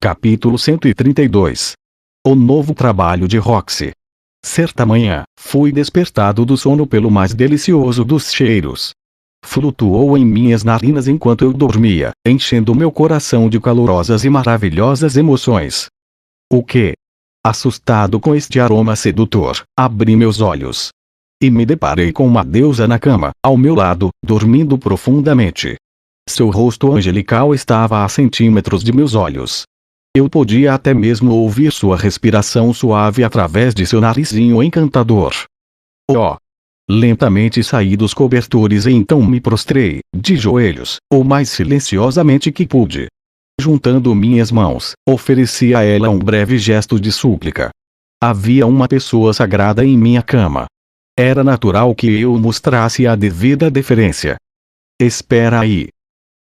Capítulo 132. O novo trabalho de Roxy. Certa manhã, fui despertado do sono pelo mais delicioso dos cheiros. Flutuou em minhas narinas enquanto eu dormia, enchendo meu coração de calorosas e maravilhosas emoções. O quê? Assustado com este aroma sedutor, abri meus olhos. E me deparei com uma deusa na cama, ao meu lado, dormindo profundamente. Seu rosto angelical estava a centímetros de meus olhos. Eu podia até mesmo ouvir sua respiração suave através de seu narizinho encantador. Oh! Lentamente saí dos cobertores e então me prostrei, de joelhos, o mais silenciosamente que pude. Juntando minhas mãos, ofereci a ela um breve gesto de súplica. Havia uma pessoa sagrada em minha cama. Era natural que eu mostrasse a devida deferência. Espera aí.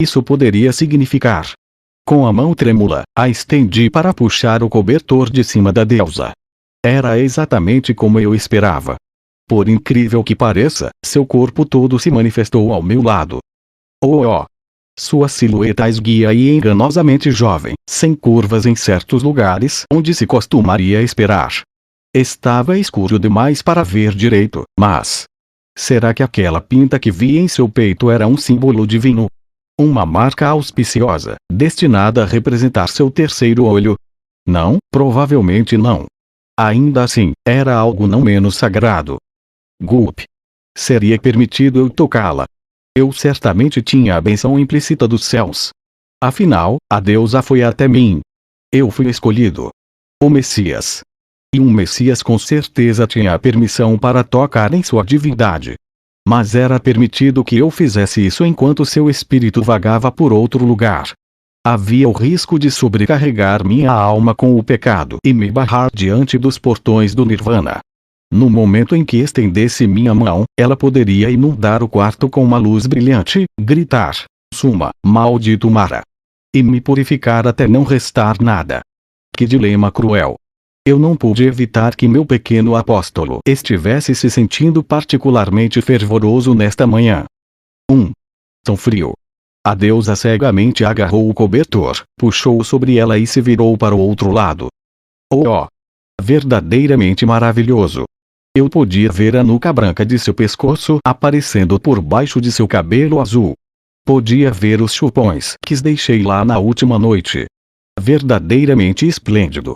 Isso poderia significar. Com a mão trêmula, a estendi para puxar o cobertor de cima da deusa. Era exatamente como eu esperava. Por incrível que pareça, seu corpo todo se manifestou ao meu lado. Oh! Sua silhueta esguia e enganosamente jovem, sem curvas em certos lugares onde se costumaria esperar. Estava escuro demais para ver direito, mas... será que aquela pinta que vi em seu peito era um símbolo divino? Uma marca auspiciosa, destinada a representar seu terceiro olho? Não, provavelmente não. Ainda assim, era algo não menos sagrado. Gulp. Seria permitido eu tocá-la? Eu certamente tinha a benção implícita dos céus. Afinal, a deusa foi até mim. Eu fui escolhido. O Messias. E um Messias com certeza tinha a permissão para tocar em sua divindade. Mas era permitido que eu fizesse isso enquanto seu espírito vagava por outro lugar. Havia o risco de sobrecarregar minha alma com o pecado e me barrar diante dos portões do Nirvana. No momento em que estendesse minha mão, ela poderia inundar o quarto com uma luz brilhante, gritar: "Suma, maldito Mara!" e me purificar até não restar nada. Que dilema cruel! Eu não pude evitar que meu pequeno apóstolo estivesse se sentindo particularmente fervoroso nesta manhã. Tão frio. A deusa cegamente agarrou o cobertor, puxou-o sobre ela e se virou para o outro lado. Oh! Verdadeiramente maravilhoso. Eu podia ver a nuca branca de seu pescoço aparecendo por baixo de seu cabelo azul. Podia ver os chupões que deixei lá na última noite. Verdadeiramente esplêndido.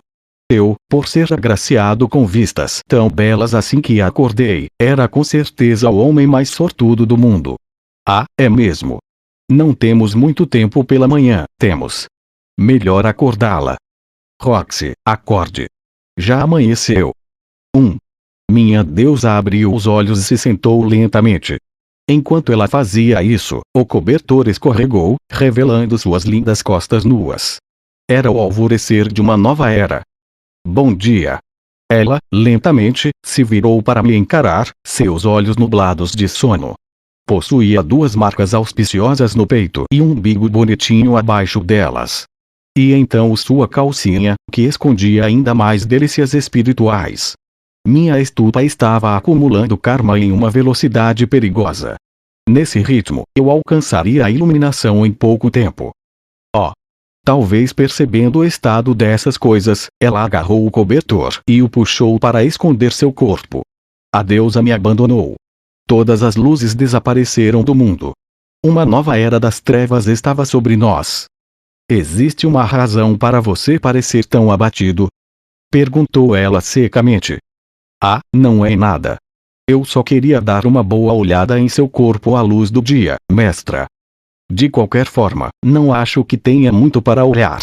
Eu, por ser agraciado com vistas tão belas assim que acordei, era com certeza o homem mais sortudo do mundo. Ah, é mesmo. Não temos muito tempo pela manhã, temos. Melhor acordá-la. Roxy, acorde. Já amanheceu. Minha deusa abriu os olhos e se sentou lentamente. Enquanto ela fazia isso, o cobertor escorregou, revelando suas lindas costas nuas. Era o alvorecer de uma nova era. Bom dia. Ela, lentamente, se virou para me encarar, seus olhos nublados de sono. Possuía duas marcas auspiciosas no peito e um umbigo bonitinho abaixo delas. E então sua calcinha, que escondia ainda mais delícias espirituais. Minha estupa estava acumulando karma em uma velocidade perigosa. Nesse ritmo, eu alcançaria a iluminação em pouco tempo. Talvez percebendo o estado dessas coisas, ela agarrou o cobertor e o puxou para esconder seu corpo. A deusa me abandonou. Todas as luzes desapareceram do mundo. Uma nova era das trevas estava sobre nós. Existe uma razão para você parecer tão abatido? Perguntou ela secamente. Ah, não é nada. Eu só queria dar uma boa olhada em seu corpo à luz do dia, mestra. De qualquer forma, não acho que tenha muito para olhar.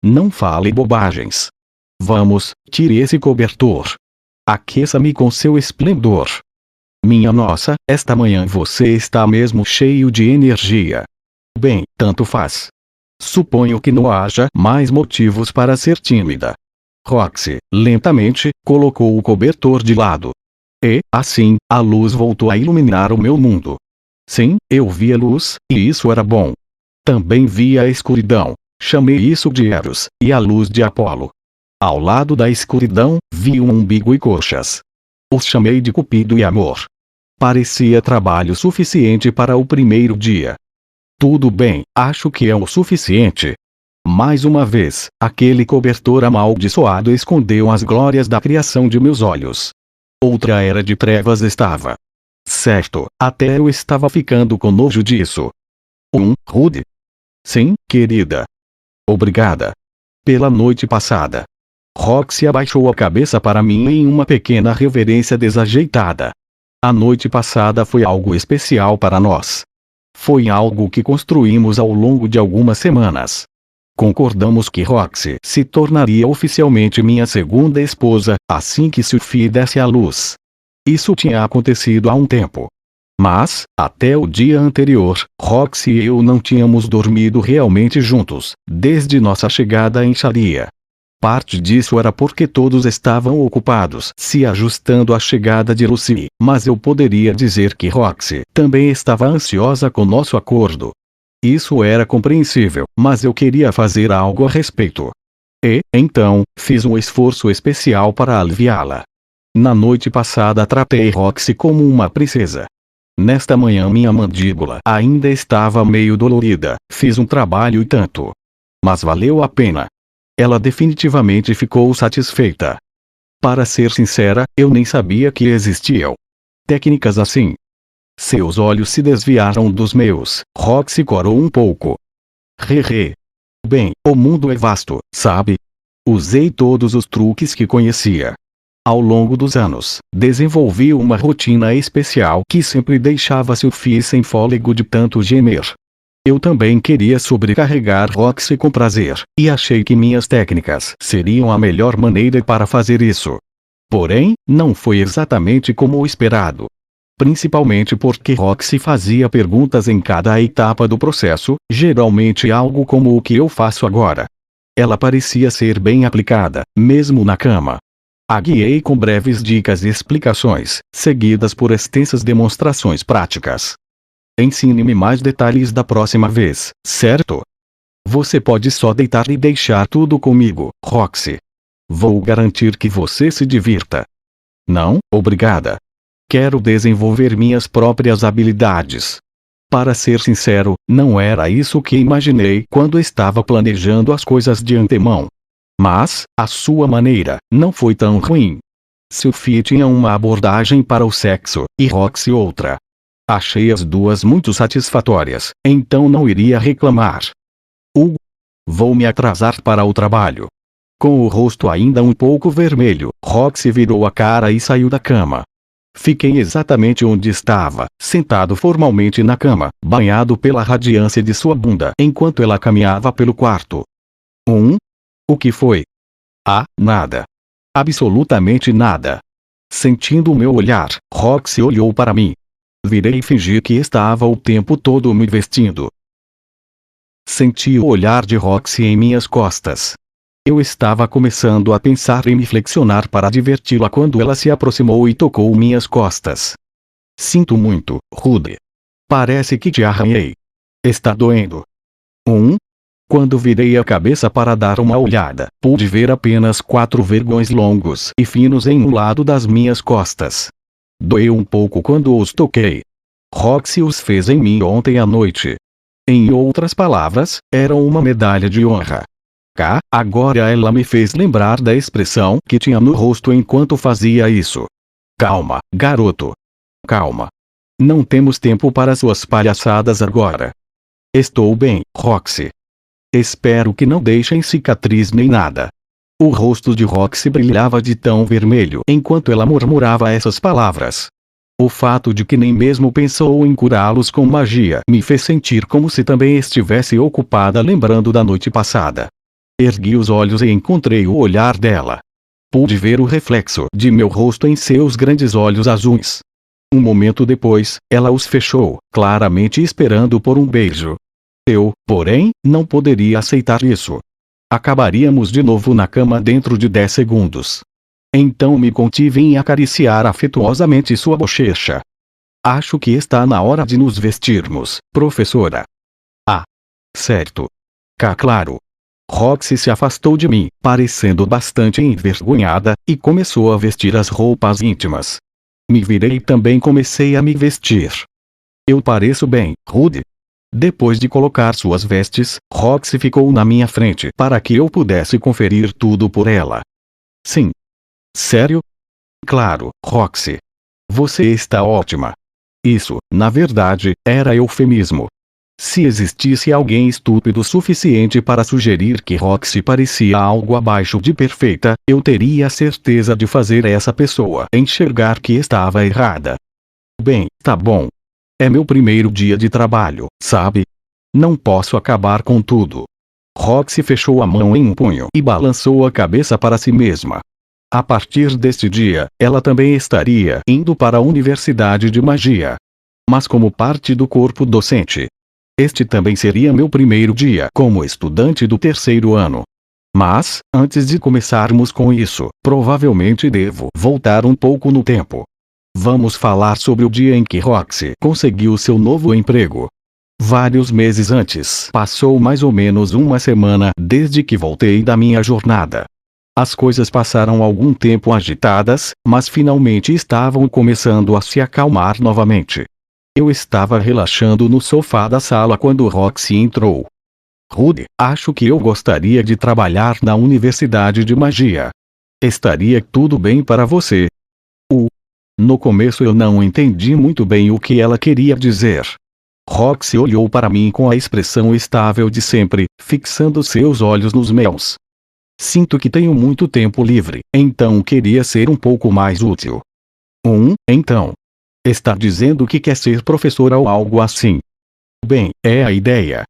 Não fale bobagens. Vamos, tire esse cobertor. Aqueça-me com seu esplendor. Minha nossa, esta manhã você está mesmo cheio de energia. Bem, tanto faz. Suponho que não haja mais motivos para ser tímida. Roxy, lentamente, colocou o cobertor de lado. E, assim, a luz voltou a iluminar o meu mundo. Sim, eu vi a luz, e isso era bom. Também vi a escuridão. Chamei isso de Eros, e a luz de Apolo. Ao lado da escuridão, vi um umbigo e coxas. Os chamei de Cupido e Amor. Parecia trabalho suficiente para o primeiro dia. Tudo bem, acho que é o suficiente. Mais uma vez, aquele cobertor amaldiçoado escondeu as glórias da criação de meus olhos. Outra era de trevas estava. Certo, até eu estava ficando com nojo disso. Rude? Sim, querida. Obrigada. Pela noite passada. Roxy abaixou a cabeça para mim em uma pequena reverência desajeitada. A noite passada foi algo especial para nós. Foi algo que construímos ao longo de algumas semanas. Concordamos que Roxy se tornaria oficialmente minha segunda esposa, assim que Sophie desse à luz. Isso tinha acontecido há um tempo. Mas, até o dia anterior, Roxy e eu não tínhamos dormido realmente juntos, desde nossa chegada em Sharia. Parte disso era porque todos estavam ocupados se ajustando à chegada de Lucy, mas eu poderia dizer que Roxy também estava ansiosa com nosso acordo. Isso era compreensível, mas eu queria fazer algo a respeito. E, então, fiz um esforço especial para aliviá-la. Na noite passada tratei Roxy como uma princesa. Nesta manhã minha mandíbula ainda estava meio dolorida, fiz um trabalho e tanto. Mas valeu a pena. Ela definitivamente ficou satisfeita. Para ser sincera, eu nem sabia que existiam técnicas assim. Seus olhos se desviaram dos meus. Roxy corou um pouco. Bem, o mundo é vasto, sabe? Usei todos os truques que conhecia. Ao longo dos anos, desenvolvi uma rotina especial que sempre deixava Sophie sem fôlego de tanto gemer. Eu também queria sobrecarregar Roxy com prazer, e achei que minhas técnicas seriam a melhor maneira para fazer isso. Porém, não foi exatamente como o esperado. Principalmente porque Roxy fazia perguntas em cada etapa do processo, geralmente algo como o que eu faço agora. Ela parecia ser bem aplicada, mesmo na cama. A guiei com breves dicas e explicações, seguidas por extensas demonstrações práticas. Ensine-me mais detalhes da próxima vez, certo? Você pode só deitar e deixar tudo comigo, Roxy. Vou garantir que você se divirta. Não, obrigada. Quero desenvolver minhas próprias habilidades. Para ser sincero, não era isso que imaginei quando estava planejando as coisas de antemão. Mas, à sua maneira, não foi tão ruim. Sophie tinha uma abordagem para o sexo, e Roxy outra. Achei as duas muito satisfatórias, então não iria reclamar. Vou me atrasar para o trabalho. Com o rosto ainda um pouco vermelho, Roxy virou a cara e saiu da cama. Fiquei exatamente onde estava, sentado formalmente na cama, banhado pela radiância de sua bunda enquanto ela caminhava pelo quarto. O que foi? Nada. Absolutamente nada. Sentindo o meu olhar, Roxy olhou para mim. Virei e fingi que estava o tempo todo me vestindo. Senti o olhar de Roxy em minhas costas. Eu estava começando a pensar em me flexionar para diverti-la quando ela se aproximou e tocou minhas costas. Sinto muito, Rude. Parece que te arranhei. Está doendo. Quando virei a cabeça para dar uma olhada, pude ver apenas 4 vergões longos e finos em um lado das minhas costas. Doeu um pouco quando os toquei. Roxy os fez em mim ontem à noite. Em outras palavras, eram uma medalha de honra. Agora ela me fez lembrar da expressão que tinha no rosto enquanto fazia isso. Calma, garoto. Calma. Não temos tempo para suas palhaçadas agora. Estou bem, Roxy. Espero que não deixem cicatriz nem nada. O rosto de Roxy brilhava de tão vermelho enquanto ela murmurava essas palavras. O fato de que nem mesmo pensou em curá-los com magia me fez sentir como se também estivesse ocupada lembrando da noite passada. Ergui os olhos e encontrei o olhar dela. Pude ver o reflexo de meu rosto em seus grandes olhos azuis. Um momento depois, ela os fechou, claramente esperando por um beijo. Eu, porém, não poderia aceitar isso. Acabaríamos de novo na cama dentro de 10 segundos. Então me contive em acariciar afetuosamente sua bochecha. Acho que está na hora de nos vestirmos, professora. Certo. Claro. Roxy se afastou de mim, parecendo bastante envergonhada, e começou a vestir as roupas íntimas. Me virei e também comecei a me vestir. Eu pareço bem, Rude? Depois de colocar suas vestes, Roxy ficou na minha frente para que eu pudesse conferir tudo por ela. Sim. Sério? Claro, Roxy. Você está ótima. Isso, na verdade, era eufemismo. Se existisse alguém estúpido o suficiente para sugerir que Roxy parecia algo abaixo de perfeita, eu teria a certeza de fazer essa pessoa enxergar que estava errada. Bem, tá bom. É meu primeiro dia de trabalho, sabe? Não posso acabar com tudo. Roxy fechou a mão em um punho e balançou a cabeça para si mesma. A partir deste dia, ela também estaria indo para a Universidade de Magia. Mas como parte do corpo docente. Este também seria meu primeiro dia como estudante do terceiro ano. Mas, antes de começarmos com isso, provavelmente devo voltar um pouco no tempo. Vamos falar sobre o dia em que Roxy conseguiu seu novo emprego. Vários meses antes, passou mais ou menos uma semana desde que voltei da minha jornada. As coisas passaram algum tempo agitadas, mas finalmente estavam começando a se acalmar novamente. Eu estava relaxando no sofá da sala quando Roxy entrou. Rudy, acho que eu gostaria de trabalhar na Universidade de Magia. Estaria tudo bem para você? No começo eu não entendi muito bem o que ela queria dizer. Roxy olhou para mim com a expressão estável de sempre, fixando seus olhos nos meus. Sinto que tenho muito tempo livre, então queria ser um pouco mais útil. Então. Está dizendo que quer ser professora ou algo assim. Bem, é a ideia.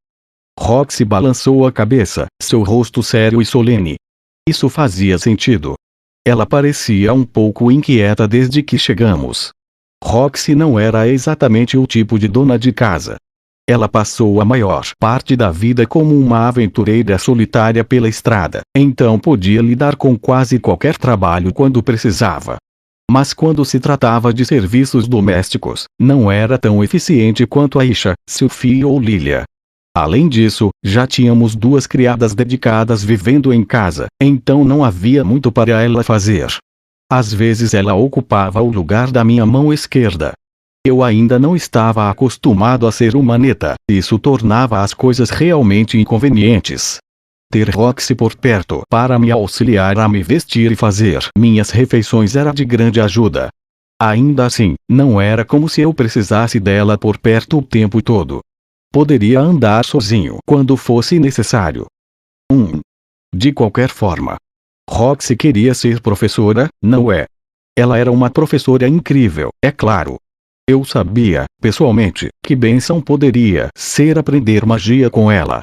Roxy balançou a cabeça, seu rosto sério e solene. Isso fazia sentido. Ela parecia um pouco inquieta desde que chegamos. Roxy não era exatamente o tipo de dona de casa. Ela passou a maior parte da vida como uma aventureira solitária pela estrada, então podia lidar com quase qualquer trabalho quando precisava. Mas quando se tratava de serviços domésticos, não era tão eficiente quanto Aisha, Sophie ou Lilia. Além disso, já tínhamos 2 criadas dedicadas vivendo em casa, então não havia muito para ela fazer. Às vezes ela ocupava o lugar da minha mão esquerda. Eu ainda não estava acostumado a ser uma neta, isso tornava as coisas realmente inconvenientes. Ter Roxy por perto para me auxiliar a me vestir e fazer minhas refeições era de grande ajuda. Ainda assim, não era como se eu precisasse dela por perto o tempo todo. Poderia andar sozinho quando fosse necessário. De qualquer forma, Roxy queria ser professora, não é? Ela era uma professora incrível, é claro. Eu sabia, pessoalmente, que bênção poderia ser aprender magia com ela.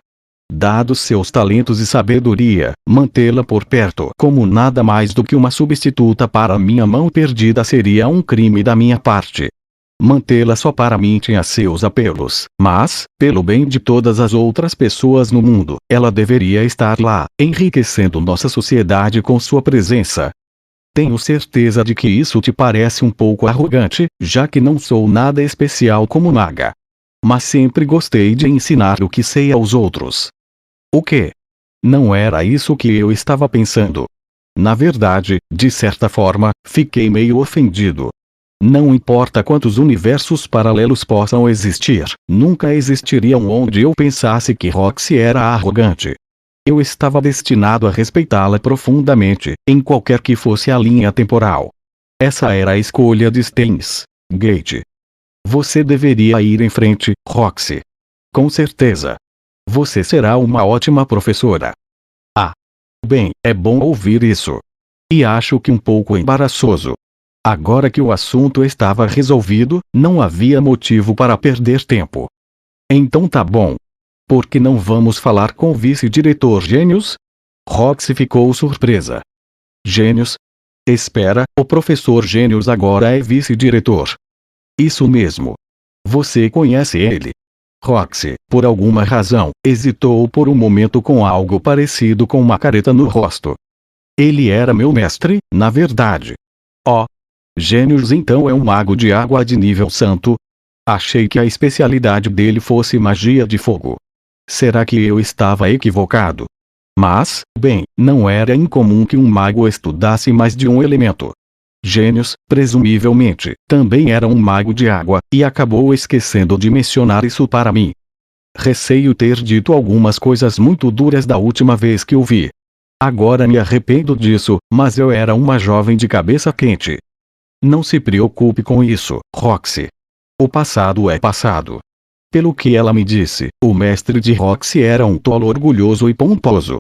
Dados seus talentos e sabedoria, mantê-la por perto como nada mais do que uma substituta para minha mão perdida seria um crime da minha parte. Mantê-la só para mim tinha seus apelos, mas, pelo bem de todas as outras pessoas no mundo, ela deveria estar lá, enriquecendo nossa sociedade com sua presença. Tenho certeza de que isso te parece um pouco arrogante, já que não sou nada especial como maga. Mas sempre gostei de ensinar o que sei aos outros. O quê? Não era isso que eu estava pensando. Na verdade, de certa forma, fiquei meio ofendido. Não importa quantos universos paralelos possam existir, nunca existiriam onde eu pensasse que Roxy era arrogante. Eu estava destinado a respeitá-la profundamente, em qualquer que fosse a linha temporal. Essa era a escolha de Steins Gate. Você deveria ir em frente, Roxy. Com certeza. Você será uma ótima professora. Bem, é bom ouvir isso. E acho que um pouco embaraçoso. Agora que o assunto estava resolvido, não havia motivo para perder tempo. Então tá bom. Por que não vamos falar com o vice-diretor Gênios? Roxy ficou surpresa. Gênios? Espera, o professor Gênios agora é vice-diretor. Isso mesmo. Você conhece ele? Roxy, por alguma razão, hesitou por um momento com algo parecido com uma careta no rosto. Ele era meu mestre, na verdade. Gênios então é um mago de água de nível santo? Achei que a especialidade dele fosse magia de fogo. Será que eu estava equivocado? Mas, bem, não era incomum que um mago estudasse mais de um elemento. Gênios, presumivelmente, também era um mago de água, e acabou esquecendo de mencionar isso para mim. receio ter dito algumas coisas muito duras da última vez que o vi. Agora me arrependo disso, mas eu era uma jovem de cabeça quente. Não se preocupe com isso, Roxy. O passado é passado. Pelo que ela me disse, o mestre de Roxy era um tolo orgulhoso e pomposo.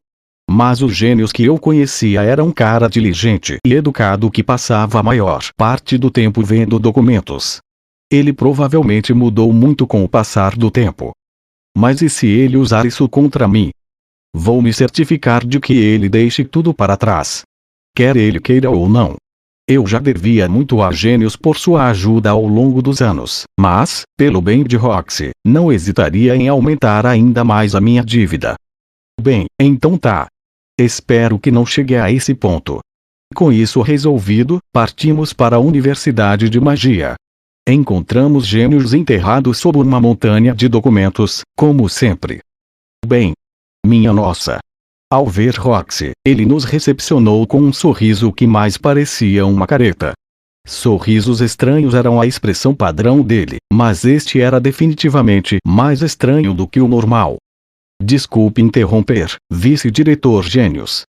Mas os gênios que eu conhecia era um cara diligente e educado que passava a maior parte do tempo vendo documentos. Ele provavelmente mudou muito com o passar do tempo. Mas e se ele usar isso contra mim? Vou me certificar de que ele deixe tudo para trás. Quer ele queira ou não. Eu já devia muito a gênios por sua ajuda ao longo dos anos, mas, pelo bem de Roxy, não hesitaria em aumentar ainda mais a minha dívida. Bem, então tá. Espero que não chegue a esse ponto. Com isso resolvido, partimos para a Universidade de Magia. Encontramos gênios enterrados sob uma montanha de documentos, como sempre. Bem, minha nossa. Ao ver Roxy, ele nos recepcionou com um sorriso que mais parecia uma careta. Sorrisos estranhos eram a expressão padrão dele, mas este era definitivamente mais estranho do que o normal. Desculpe interromper, vice-diretor Gênios.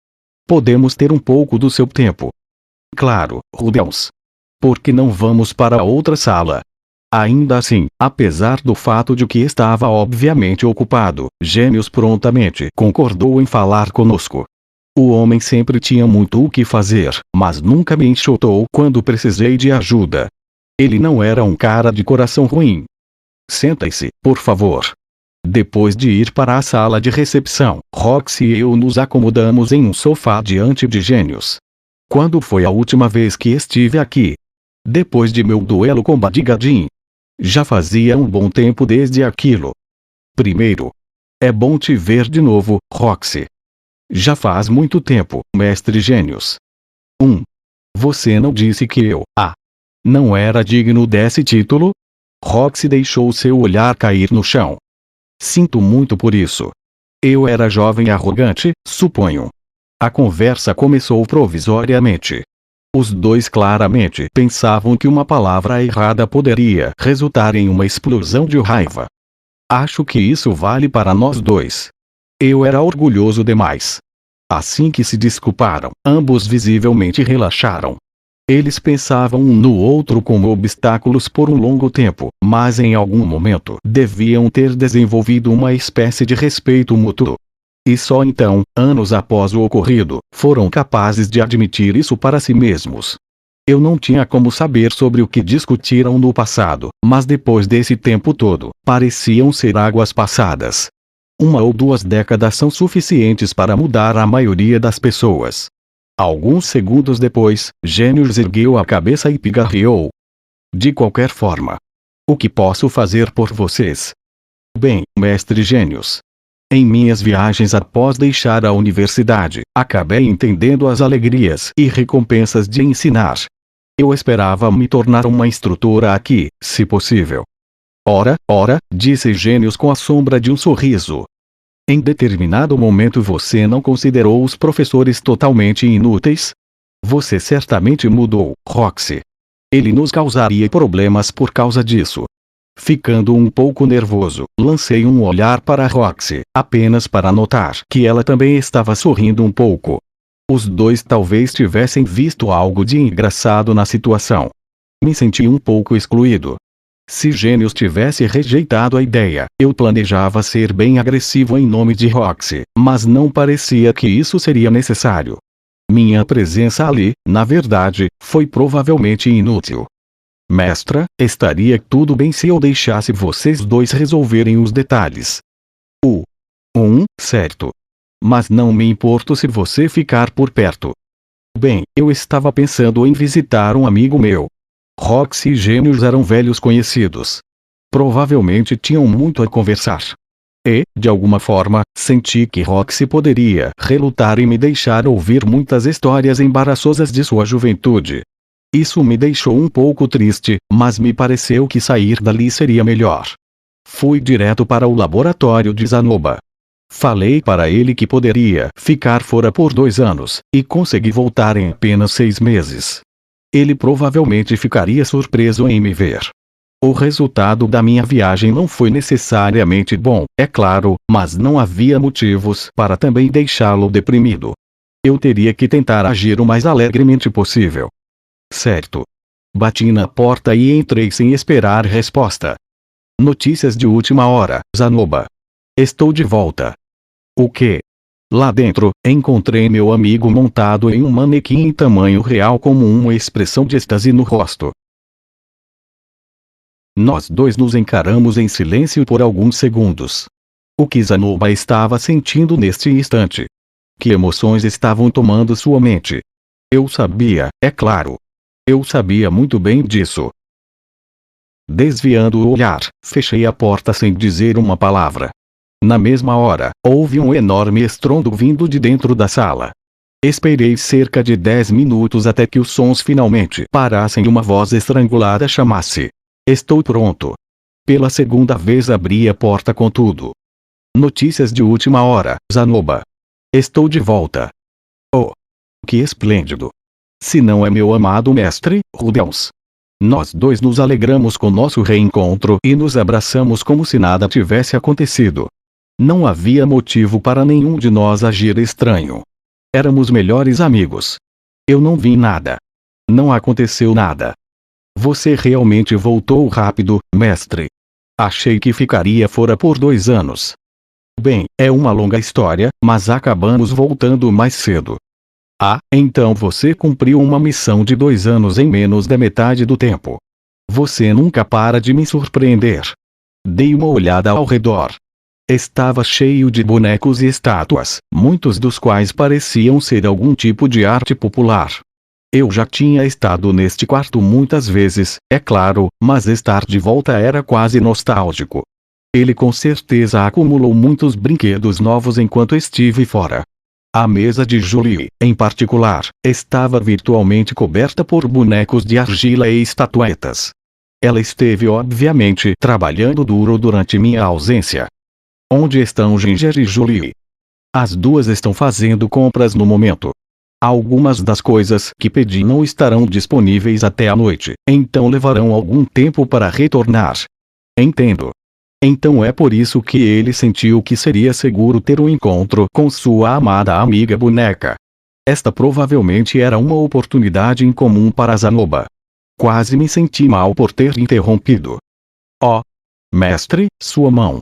Podemos ter um pouco do seu tempo? Claro, Rubens. Por que não vamos para a outra sala? Ainda assim, apesar do fato de que estava obviamente ocupado, Gênios prontamente concordou em falar conosco. O homem sempre tinha muito o que fazer, mas nunca me enxotou quando precisei de ajuda. Ele não era um cara de coração ruim. Sente-se, por favor. Depois de ir para a sala de recepção, Roxy e eu nos acomodamos em um sofá diante de Gênios. Quando foi a última vez que estive aqui? Depois de meu duelo com Badigadin. Já fazia um bom tempo desde aquilo. Primeiro. É bom te ver de novo, Roxy. Já faz muito tempo, mestre Gênios. Você não disse que eu, não era digno desse título? Roxy deixou seu olhar cair no chão. Sinto muito por isso. Eu era jovem e arrogante, suponho. A conversa começou provisoriamente. Os dois claramente pensavam que uma palavra errada poderia resultar em uma explosão de raiva. Acho que isso vale para nós dois. Eu era orgulhoso demais. Assim que se desculparam, ambos visivelmente relaxaram. Eles pensavam um no outro como obstáculos por um longo tempo, mas em algum momento deviam ter desenvolvido uma espécie de respeito mútuo. E só então, anos após o ocorrido, foram capazes de admitir isso para si mesmos. Eu não tinha como saber sobre o que discutiram no passado, mas depois desse tempo todo, pareciam ser águas passadas. 1 ou 2 décadas são suficientes para mudar a maioria das pessoas. Alguns segundos depois, Gênios ergueu a cabeça e pigarreou. De qualquer forma. O que posso fazer por vocês? Bem, mestre Gênios. Em minhas viagens após deixar a universidade, acabei entendendo as alegrias e recompensas de ensinar. Eu esperava me tornar uma instrutora aqui, se possível. Ora, disse Gênios com a sombra de um sorriso. Em determinado momento você não considerou os professores totalmente inúteis? Você certamente mudou, Roxy. Ele nos causaria problemas por causa disso. Ficando um pouco nervoso, lancei um olhar para Roxy, apenas para notar que ela também estava sorrindo um pouco. Os dois talvez tivessem visto algo de engraçado na situação. Me senti um pouco excluído. Se Gênios tivesse rejeitado a ideia, eu planejava ser bem agressivo em nome de Roxy, mas não parecia que isso seria necessário. Minha presença ali, na verdade, foi provavelmente inútil. Mestra, estaria tudo bem se eu deixasse vocês dois resolverem os detalhes. Certo. Mas não me importo se você ficar por perto. Bem, eu estava pensando em visitar um amigo meu. Roxy e Gênios eram velhos conhecidos. Provavelmente tinham muito a conversar. E, de alguma forma, senti que Roxy poderia relutar em me deixar ouvir muitas histórias embaraçosas de sua juventude. Isso me deixou um pouco triste, mas me pareceu que sair dali seria melhor. Fui direto para o laboratório de Zanoba. Falei para ele que poderia ficar fora por 2 anos, e consegui voltar em apenas 6 meses. Ele provavelmente ficaria surpreso em me ver. O resultado da minha viagem não foi necessariamente bom, é claro, mas não havia motivos para também deixá-lo deprimido. Eu teria que tentar agir o mais alegremente possível. Certo. Bati na porta e entrei sem esperar resposta. Notícias de última hora, Zanoba. Estou de volta. O quê? Lá dentro, encontrei meu amigo montado em um manequim em tamanho real com uma expressão de êxtase no rosto. Nós dois nos encaramos em silêncio por alguns segundos. O que Zanoba estava sentindo neste instante? Que emoções estavam tomando sua mente? Eu sabia, é claro. Eu sabia muito bem disso. Desviando o olhar, fechei a porta sem dizer uma palavra. Na mesma hora, houve um enorme estrondo vindo de dentro da sala. Esperei cerca de 10 minutos até que os sons finalmente parassem e uma voz estrangulada chamasse: "Estou pronto." Pela segunda vez abri a porta com tudo. Notícias de última hora, Zanoba. Estou de volta. Oh! Que esplêndido! Se não é meu amado mestre, Rubens. Nós dois nos alegramos com nosso reencontro e nos abraçamos como se nada tivesse acontecido. Não havia motivo para nenhum de nós agir estranho. Éramos melhores amigos. Eu não vi nada. Não aconteceu nada. Você realmente voltou rápido, mestre. Achei que ficaria fora por 2 anos. Bem, é uma longa história, mas acabamos voltando mais cedo. Ah, então você cumpriu uma missão de 2 anos em menos da metade do tempo. Você nunca para de me surpreender. Dei uma olhada ao redor. Estava cheio de bonecos e estátuas, muitos dos quais pareciam ser algum tipo de arte popular. Eu já tinha estado neste quarto muitas vezes, é claro, mas estar de volta era quase nostálgico. Ele com certeza acumulou muitos brinquedos novos enquanto estive fora. A mesa de Julie, em particular, estava virtualmente coberta por bonecos de argila e estatuetas. Ela esteve obviamente trabalhando duro durante minha ausência. Onde estão Ginger e Julie? As duas estão fazendo compras no momento. Algumas das coisas que pedi não estarão disponíveis até a noite, então levarão algum tempo para retornar. Entendo. Então é por isso que ele sentiu que seria seguro ter um encontro com sua amada amiga boneca. Esta provavelmente era uma oportunidade incomum para Zanoba. Quase me senti mal por ter interrompido. Oh! Mestre, sua mão.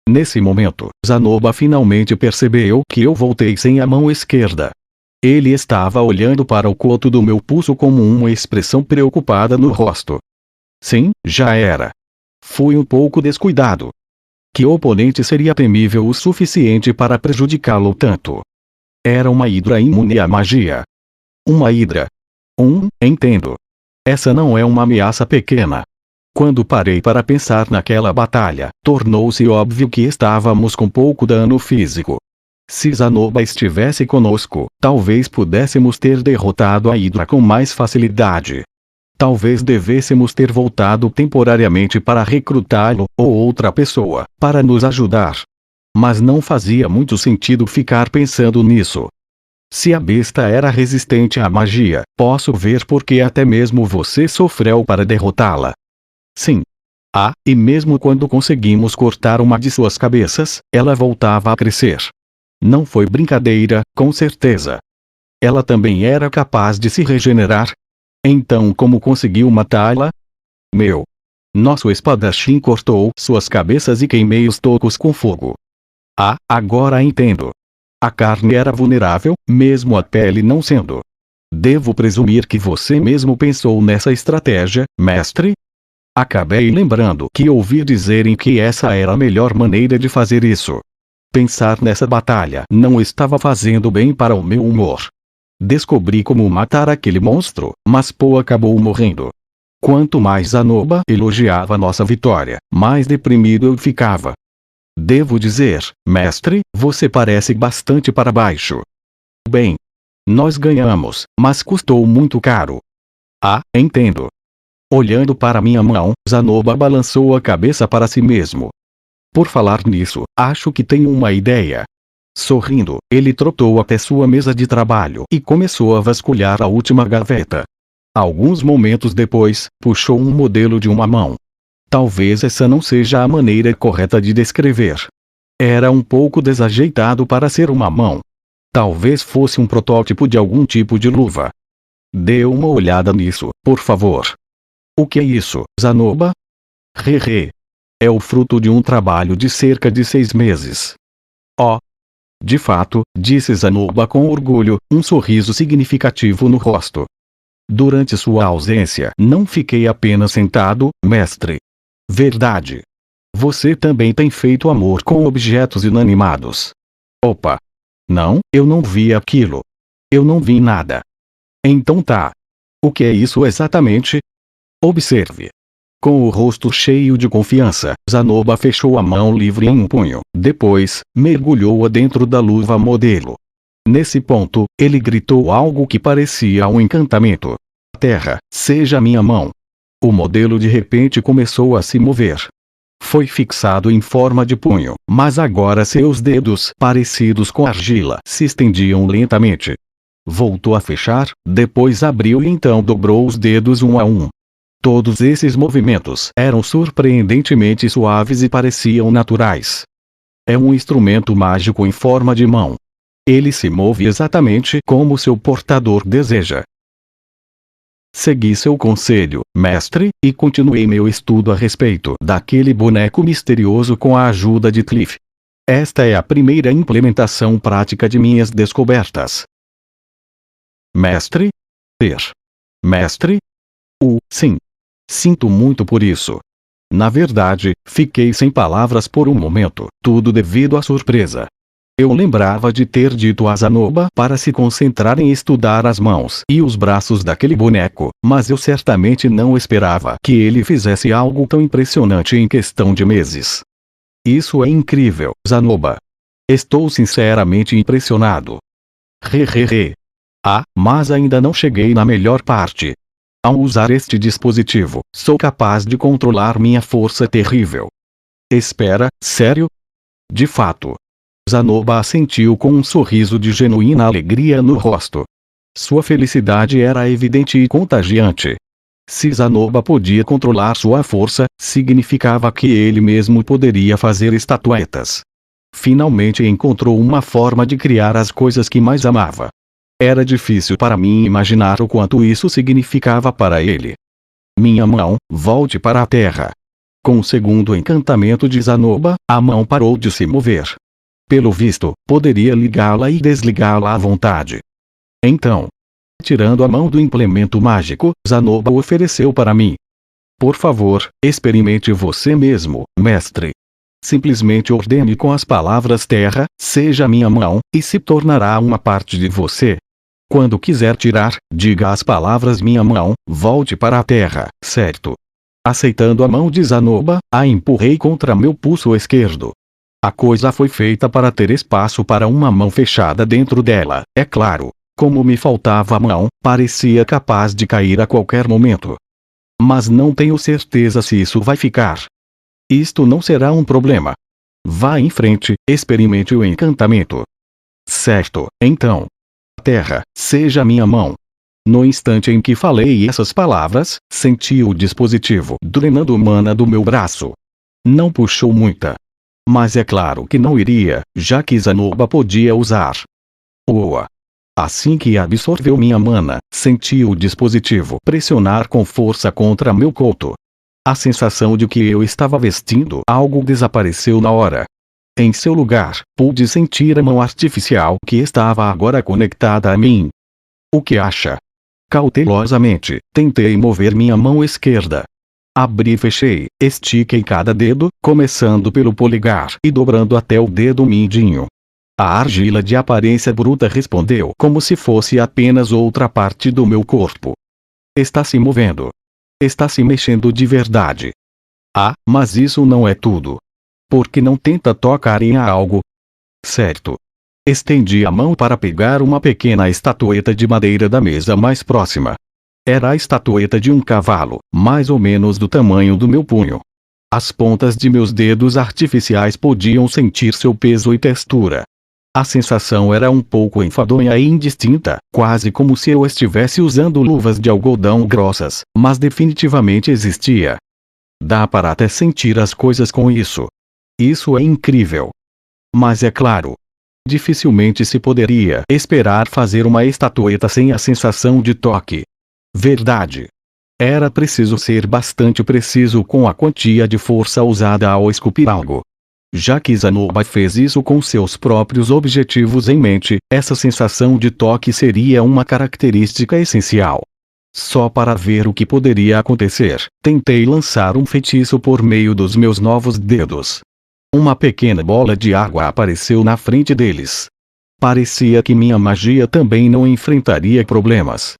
Nesse momento, Zanoba finalmente percebeu que eu voltei sem a mão esquerda. Ele estava olhando para o coto do meu pulso com uma expressão preocupada no rosto. Sim, já era. Fui um pouco descuidado. Que oponente seria temível o suficiente para prejudicá-lo tanto? Era uma hidra imune à magia. Uma hidra. Entendo. Essa não é uma ameaça pequena. Quando parei para pensar naquela batalha, tornou-se óbvio que estávamos com pouco dano físico. Se Zanoba estivesse conosco, talvez pudéssemos ter derrotado a hidra com mais facilidade. Talvez devêssemos ter voltado temporariamente para recrutá-lo, ou outra pessoa, para nos ajudar. Mas não fazia muito sentido ficar pensando nisso. Se a besta era resistente à magia, posso ver por que até mesmo você sofreu para derrotá-la. Sim. Ah, e mesmo quando conseguimos cortar uma de suas cabeças, ela voltava a crescer. Não foi brincadeira, com certeza. Ela também era capaz de se regenerar. Então como conseguiu matá-la? Nosso espadachim cortou suas cabeças e queimei os tocos com fogo. Ah, agora entendo. A carne era vulnerável, mesmo a pele não sendo. Devo presumir que você mesmo pensou nessa estratégia, mestre? Acabei lembrando que ouvi dizerem que essa era a melhor maneira de fazer isso. Pensar nessa batalha não estava fazendo bem para o meu humor. Descobri como matar aquele monstro, mas Poe acabou morrendo. Quanto mais Zanoba elogiava nossa vitória, mais deprimido eu ficava. Devo dizer, mestre, você parece bastante para baixo. Bem, nós ganhamos, mas custou muito caro. Ah, entendo. Olhando para minha mão, Zanoba balançou a cabeça para si mesmo. Por falar nisso, acho que tenho uma ideia. Sorrindo, ele trotou até sua mesa de trabalho e começou a vasculhar a última gaveta. Alguns momentos depois, puxou um modelo de uma mão. Talvez essa não seja a maneira correta de descrever. Era um pouco desajeitado para ser uma mão. Talvez fosse um protótipo de algum tipo de luva. Dê uma olhada nisso, por favor. O que é isso, Zanoba? Hehe. É o fruto de um trabalho de cerca de 6 meses. Oh. De fato, disse Zanoba com orgulho, um sorriso significativo no rosto. Durante sua ausência, não fiquei apenas sentado, mestre. Verdade. Você também tem feito amor com objetos inanimados. Opa. Não, eu não vi aquilo. Eu não vi nada. Então tá. O que é isso exatamente? Observe. Com o rosto cheio de confiança, Zanoba fechou a mão livre em um punho, depois, mergulhou-a dentro da luva modelo. Nesse ponto, ele gritou algo que parecia um encantamento. Terra, seja minha mão. O modelo de repente começou a se mover. Foi fixado em forma de punho, mas agora seus dedos, parecidos com argila, se estendiam lentamente. Voltou a fechar, depois abriu e então dobrou os dedos um a um. Todos esses movimentos eram surpreendentemente suaves e pareciam naturais. É um instrumento mágico em forma de mão. Ele se move exatamente como seu portador deseja. Segui seu conselho, mestre, e continuei meu estudo a respeito daquele boneco misterioso com a ajuda de Cliff. Esta é a primeira implementação prática de minhas descobertas. Mestre? Mestre? Sim. Sinto muito por isso. Na verdade, fiquei sem palavras por um momento, tudo devido à surpresa. Eu lembrava de ter dito a Zanoba para se concentrar em estudar as mãos e os braços daquele boneco, mas eu certamente não esperava que ele fizesse algo tão impressionante em questão de meses. Isso é incrível, Zanoba. Estou sinceramente impressionado. Mas ainda não cheguei na melhor parte. Ao usar este dispositivo, sou capaz de controlar minha força terrível. Espera, sério? De fato. Zanoba assentiu com um sorriso de genuína alegria no rosto. Sua felicidade era evidente e contagiante. Se Zanoba podia controlar sua força, significava que ele mesmo poderia fazer estatuetas. Finalmente encontrou uma forma de criar as coisas que mais amava. Era difícil para mim imaginar o quanto isso significava para ele. Minha mão, volte para a terra. Com o segundo encantamento de Zanoba, a mão parou de se mover. Pelo visto, poderia ligá-la e desligá-la à vontade. Então, tirando a mão do implemento mágico, Zanoba ofereceu para mim. Por favor, experimente você mesmo, mestre. Simplesmente ordene com as palavras terra, seja minha mão, e se tornará uma parte de você. Quando quiser tirar, diga as palavras minha mão, volte para a terra, certo? Aceitando a mão de Zanoba, a empurrei contra meu pulso esquerdo. A coisa foi feita para ter espaço para uma mão fechada dentro dela, é claro. Como me faltava a mão, parecia capaz de cair a qualquer momento. Mas não tenho certeza se isso vai ficar. Isto não será um problema. Vá em frente, experimente o encantamento. Certo, então. Terra, seja minha mão. No instante em que falei essas palavras, senti o dispositivo drenando mana do meu braço. Não puxou muita. Mas é claro que não iria, já que Zanoba podia usar. Oa! Assim que absorveu minha mana, senti o dispositivo pressionar com força contra meu coto. A sensação de que eu estava vestindo algo desapareceu na hora. Em seu lugar, pude sentir a mão artificial que estava agora conectada a mim. O que acha? Cautelosamente, tentei mover minha mão esquerda. Abri e fechei, estiquei cada dedo, começando pelo polegar e dobrando até o dedo mindinho. A argila de aparência bruta respondeu como se fosse apenas outra parte do meu corpo. Está se movendo. Está se mexendo de verdade. Mas isso não é tudo. Por que não tenta tocar em algo? Certo. Estendi a mão para pegar uma pequena estatueta de madeira da mesa mais próxima. Era a estatueta de um cavalo, mais ou menos do tamanho do meu punho. As pontas de meus dedos artificiais podiam sentir seu peso e textura. A sensação era um pouco enfadonha e indistinta, quase como se eu estivesse usando luvas de algodão grossas, mas definitivamente existia. Dá para até sentir as coisas com isso. Isso é incrível. Mas é claro, dificilmente se poderia esperar fazer uma estatueta sem a sensação de toque. Verdade. Era preciso ser bastante preciso com a quantia de força usada ao esculpir algo. Já que Zanoba fez isso com seus próprios objetivos em mente, essa sensação de toque seria uma característica essencial. Só para ver o que poderia acontecer, tentei lançar um feitiço por meio dos meus novos dedos. Uma pequena bola de água apareceu na frente deles. Parecia que minha magia também não enfrentaria problemas.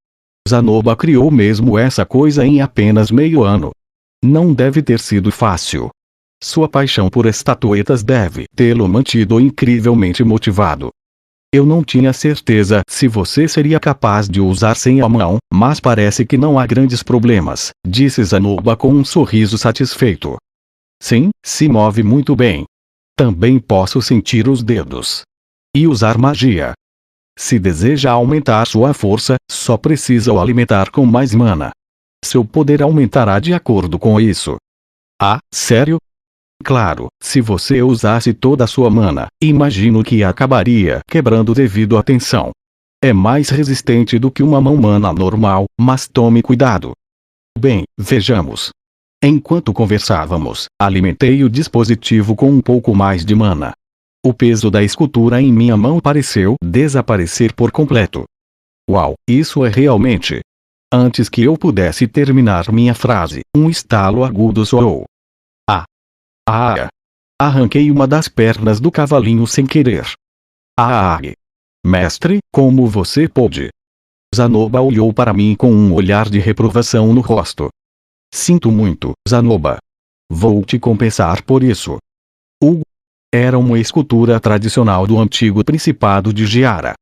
Zanoba criou mesmo essa coisa em apenas meio ano. Não deve ter sido fácil. Sua paixão por estatuetas deve tê-lo mantido incrivelmente motivado. Eu não tinha certeza se você seria capaz de usar sem a mão, mas parece que não há grandes problemas, disse Zanoba com um sorriso satisfeito. Sim, se move muito bem. Também posso sentir os dedos. E usar magia. Se deseja aumentar sua força, só precisa o alimentar com mais mana. Seu poder aumentará de acordo com isso. Ah, sério? Claro, se você usasse toda a sua mana, imagino que acabaria quebrando devido à tensão. É mais resistente do que uma mão mana normal, mas tome cuidado. Bem, vejamos. Enquanto conversávamos, alimentei o dispositivo com um pouco mais de mana. O peso da escultura em minha mão pareceu desaparecer por completo. Uau, isso é realmente... Antes que eu pudesse terminar minha frase, um estalo agudo soou. Arranquei uma das pernas do cavalinho sem querer. Mestre, como você pôde? Zanoba olhou para mim com um olhar de reprovação no rosto. Sinto muito, Zanoba. Vou te compensar por isso. Era uma escultura tradicional do antigo Principado de Giara.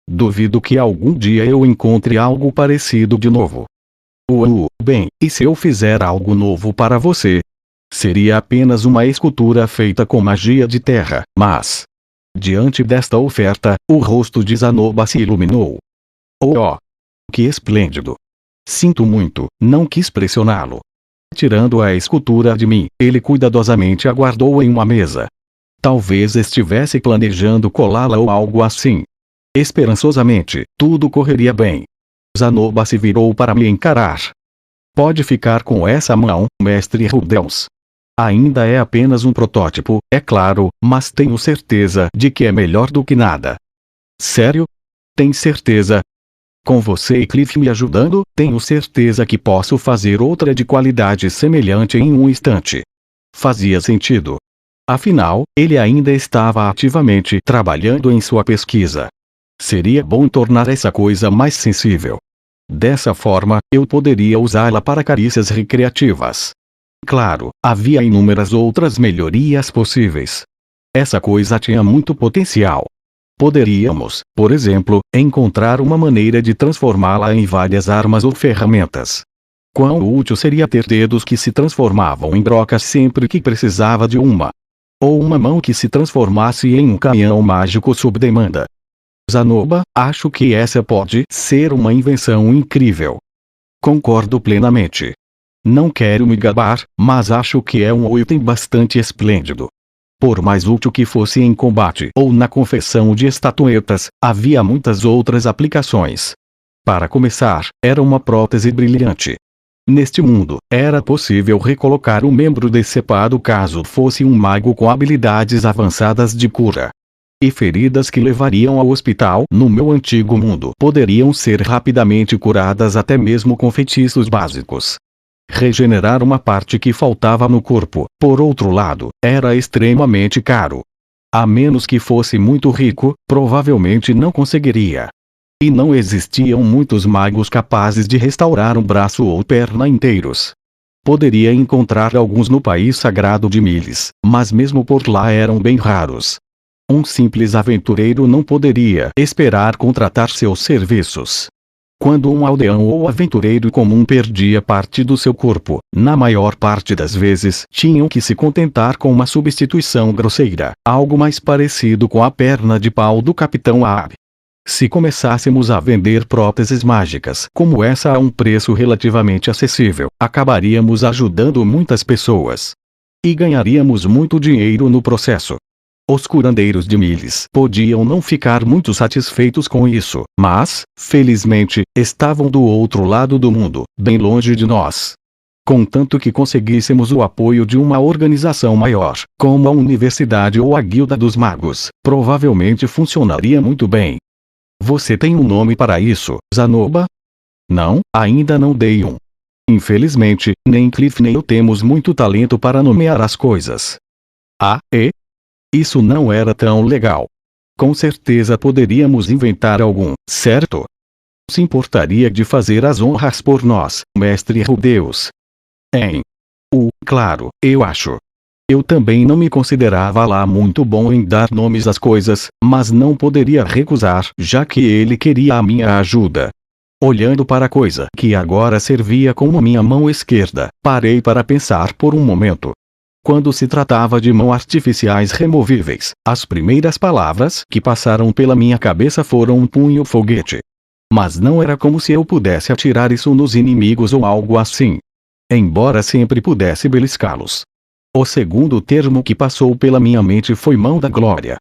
Duvido que algum dia eu encontre algo parecido de novo. Bem, e se eu fizer algo novo para você? Seria apenas uma escultura feita com magia de terra, mas... Diante desta oferta, o rosto de Zanoba se iluminou. Que esplêndido! Sinto muito, não quis pressioná-lo. Tirando a escultura de mim, ele cuidadosamente a guardou em uma mesa. Talvez estivesse planejando colá-la ou algo assim. Esperançosamente, tudo correria bem. Zanoba se virou para me encarar. Pode ficar com essa mão, mestre Rudeus. Ainda é apenas um protótipo, é claro, mas tenho certeza de que é melhor do que nada. Sério? Tem certeza? Com você e Cliff me ajudando, tenho certeza que posso fazer outra de qualidade semelhante em um instante. Fazia sentido. Afinal, ele ainda estava ativamente trabalhando em sua pesquisa. Seria bom tornar essa coisa mais sensível. Dessa forma, eu poderia usá-la para carícias recreativas. Claro, havia inúmeras outras melhorias possíveis. Essa coisa tinha muito potencial. Poderíamos, por exemplo, encontrar uma maneira de transformá-la em várias armas ou ferramentas. Quão útil seria ter dedos que se transformavam em brocas sempre que precisava de uma. Ou uma mão que se transformasse em um canhão mágico sob demanda. Zanoba, acho que essa pode ser uma invenção incrível. Concordo plenamente. Não quero me gabar, mas acho que é um item bastante esplêndido. Por mais útil que fosse em combate ou na confecção de estatuetas, havia muitas outras aplicações. Para começar, era uma prótese brilhante. Neste mundo, era possível recolocar um membro decepado caso fosse um mago com habilidades avançadas de cura. E feridas que levariam ao hospital no meu antigo mundo poderiam ser rapidamente curadas até mesmo com feitiços básicos. Regenerar uma parte que faltava no corpo, por outro lado, era extremamente caro. A menos que fosse muito rico, provavelmente não conseguiria. E não existiam muitos magos capazes de restaurar um braço ou perna inteiros. Poderia encontrar alguns no país sagrado de Miles, mas mesmo por lá eram bem raros. Um simples aventureiro não poderia esperar contratar seus serviços. Quando um aldeão ou aventureiro comum perdia parte do seu corpo, na maior parte das vezes tinham que se contentar com uma substituição grosseira, algo mais parecido com a perna de pau do Capitão Ahab. Se começássemos a vender próteses mágicas como essa a um preço relativamente acessível, acabaríamos ajudando muitas pessoas. E ganharíamos muito dinheiro no processo. Os curandeiros de Miles podiam não ficar muito satisfeitos com isso, mas, felizmente, estavam do outro lado do mundo, bem longe de nós. Contanto que conseguíssemos o apoio de uma organização maior, como a Universidade ou a Guilda dos Magos, provavelmente funcionaria muito bem. Você tem um nome para isso, Zanoba? Não, ainda não dei um. Infelizmente, nem Cliff nem eu temos muito talento para nomear as coisas. Ah, e? Isso não era tão legal. Com certeza poderíamos inventar algum, certo? Se importaria de fazer as honras por nós, mestre Rudeus? Claro, eu acho. Eu também não me considerava lá muito bom em dar nomes às coisas, mas não poderia recusar, já que ele queria a minha ajuda. Olhando para a coisa que agora servia como minha mão esquerda, parei para pensar por um momento. Quando se tratava de mãos artificiais removíveis, as primeiras palavras que passaram pela minha cabeça foram um punho-foguete. Mas não era como se eu pudesse atirar isso nos inimigos ou algo assim. Embora sempre pudesse beliscá-los. O segundo termo que passou pela minha mente foi mão da glória.